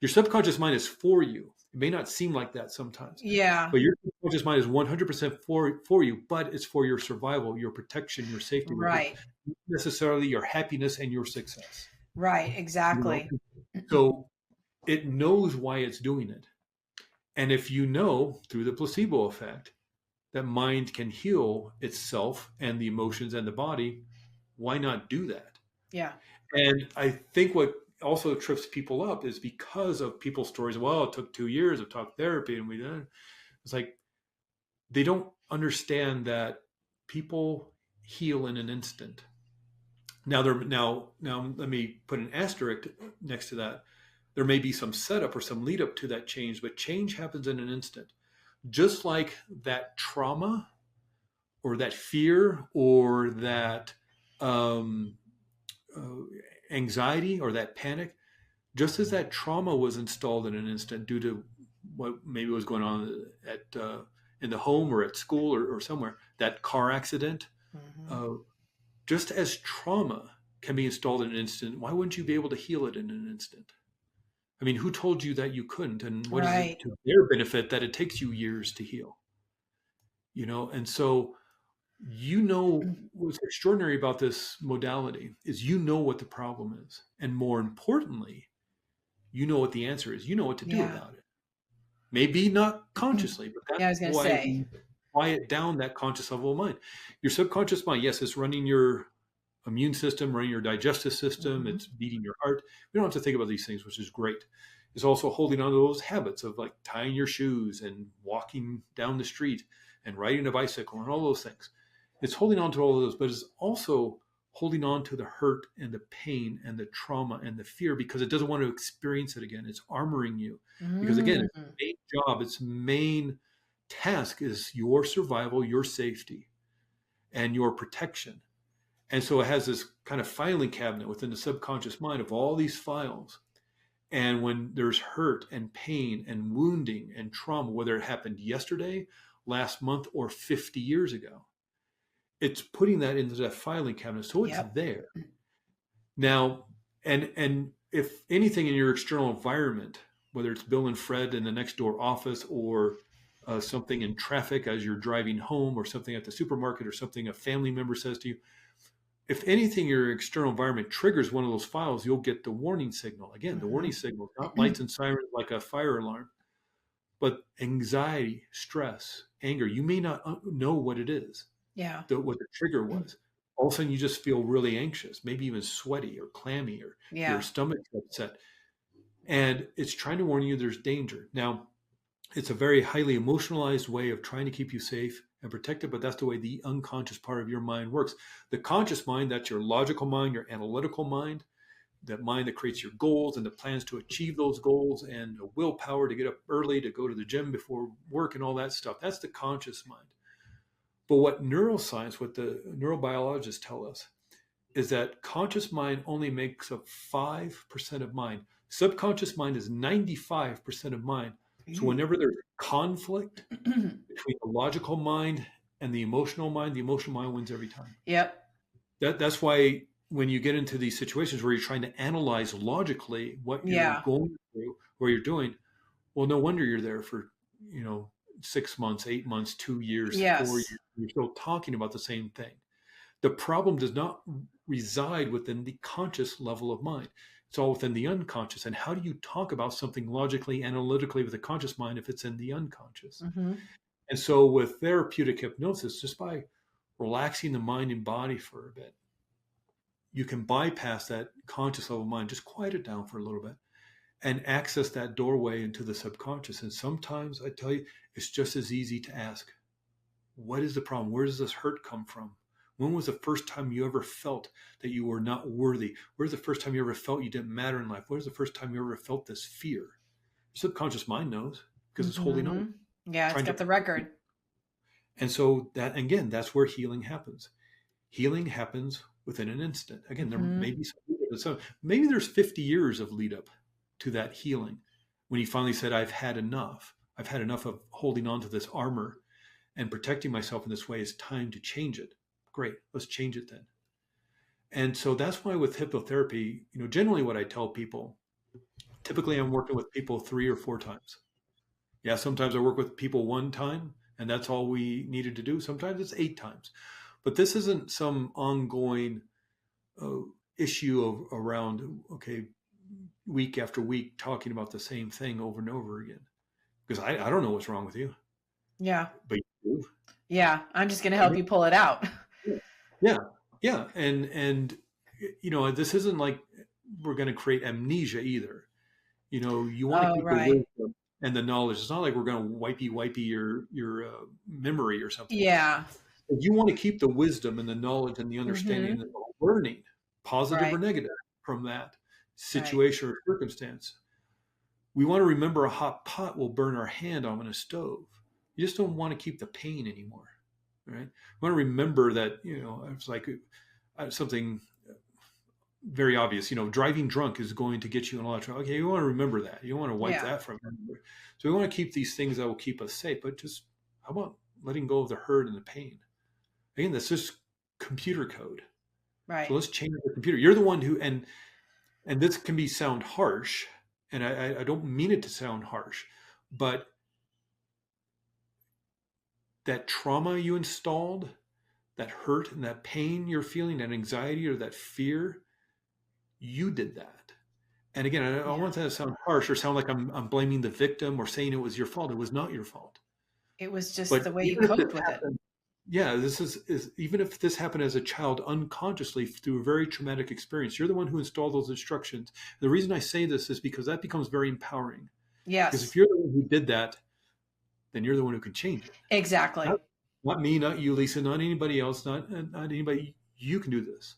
Your subconscious mind is for you. It may not seem like that sometimes, Yeah. but your subconscious mind is 100% for you, but it's for your survival, your protection, your safety, Right. not necessarily your happiness and your success. Right. You know, Exactly. so it knows why it's doing it. And if you know through the placebo effect that mind can heal itself and the emotions and the body, why not do that? Yeah. And I think what also trips people up is because of people's stories. Well, it took 2 years of talk therapy, and we did. It's like they don't understand that people heal in an instant. Now let me put an asterisk next to that. There may be some setup or some lead up to that change, but change happens in an instant. Just like that trauma or that fear or that um, uh, anxiety or that panic, just as that trauma was installed in an instant due to what maybe was going on at in the home or at school or somewhere, that car accident, Hmm. uh, just as trauma can be installed in an instant, why wouldn't you be able to heal it in an instant? I mean, who told you that you couldn't? And what is it Right. to their benefit that it takes you years to heal? You know, and so what's extraordinary about this modality is what the problem is, and more importantly, you know what the answer is. You know what to do Yeah. about it. Maybe not consciously, but that's Yeah. I was going to why say. we quiet down that conscious level of mind. Your subconscious mind, yes, it's running your immune system, running your digestive system, Hmm. it's beating your heart. We don't have to think about these things, which is great. It's also holding on to those habits of like tying your shoes and walking down the street and riding a bicycle and all those things. It's holding on to all of those, but it's also holding on to the hurt and the pain and the trauma and the fear because it doesn't want to experience it again. It's armoring you because again, its Hmm. main job, its main task is your survival, your safety, and your protection. And so it has this kind of filing cabinet within the subconscious mind of all these files. And when there's hurt and pain and wounding and trauma, whether it happened yesterday, last month, or 50 years ago, it's putting that into that filing cabinet. So it's Yep. there. Now, and if anything in your external environment, whether it's Bill and Fred in the next door office or something in traffic as you're driving home or something at the supermarket or something a family member says to you, if anything, your external environment triggers one of those files, you'll get the warning signal. Again, the warning Hmm. signal, not lights and sirens like a fire alarm, but anxiety, stress, anger. You may not know what it is, Yeah. what the trigger was. All of a sudden, you just feel really anxious, maybe even sweaty or clammy, or your Yeah. stomach's upset. And it's trying to warn you there's danger. Now, it's a very highly emotionalized way of trying to keep you safe and protected, but that's the way the unconscious part of your mind works. The conscious mind, that's your logical mind, your analytical mind, that mind that creates your goals and the plans to achieve those goals and the willpower to get up early, to go to the gym before work and all that stuff. That's the conscious mind. But what neuroscience, what the neurobiologists tell us, is that conscious mind only makes up 5% of mind. Subconscious mind is 95% of mind. So whenever there's conflict between the logical mind and the emotional mind wins every time. Yep. That's why when you get into these situations where you're trying to analyze logically what you're Yeah. going through, what you're doing, well, no wonder you're there for, you know, 6 months, 8 months, 2 years, 4 years. Yes. You're still talking about the same thing. The problem does not reside within the conscious level of mind. It's all within the unconscious. And how do you talk about something logically, analytically with the conscious mind if it's in the unconscious? Hmm. And so with therapeutic hypnosis, just by relaxing the mind and body for a bit, you can bypass that conscious level of mind, just quiet it down for a little bit and access that doorway into the subconscious. And sometimes I tell you, it's just as easy to ask, what is the problem? Where does this hurt come from? When was the first time you ever felt that you were not worthy? Where's the first time you ever felt you didn't matter in life? Where's the first time you ever felt this fear? Your subconscious mind knows because it's holding on, Hmm. Yeah. It's trying to got the protect you. record. And so that, again, that's where healing happens. Healing happens within an instant. Again, there may Hmm. be maybe there's 50 years of lead up to that healing when he finally said, I've had enough. I've had enough of holding on to this armor and protecting myself in this way. It's time to change it. Great, let's change it then. And so that's why with hypnotherapy, generally what I tell people Typically, I'm working with people 3 or 4 times. Yeah, sometimes I work with people 1 time, and that's all we needed to do. Sometimes it's 8 times. But this isn't some ongoing uh, issue of around, okay, week after week talking about the same thing over and over again. Because I don't know what's wrong with you, Yeah. but you Yeah. I'm just going to help do. you pull it out. Yeah, yeah, and this isn't like we're going to create amnesia either. You want to Oh, keep the right. wisdom and the knowledge. It's not like we're going to wipey your memory or something. Yeah. But you want to keep the wisdom and the knowledge and the understanding and Hmm. the learning, positive or Right. negative, from that Right. situation or circumstance. We want to remember a hot pot will burn our hand on a stove. You just don't want to keep the pain anymore, right? We want to remember that, it's like something very obvious. Driving drunk is going to get you in a lot of trouble. Okay, you want to remember that. You don't want to wipe Yeah. that from memory. So we want to keep these things that will keep us safe. But just how about letting go of the hurt and the pain? Again, that's just computer code. So Right. let's change the computer. You're the one who, and this can be sound harsh, and I don't mean it to sound harsh, but that trauma you installed, that hurt and that pain you're feeling, that anxiety or that fear, you did that. And again, I don't Yeah. want that to sound harsh or sound like I'm blaming the victim or saying it was your fault. It was not your fault. It was just But the way you even if this coped with it. happened, yeah, this is even if this happened as a child unconsciously through a very traumatic experience, you're the one who installed those instructions. The reason I say this is because that becomes very empowering. Because if Yes. you're the one who did that, then you're the one who can change it. Exactly. Not, not me, not you, Lisa, not anybody else, not anybody. You can do this.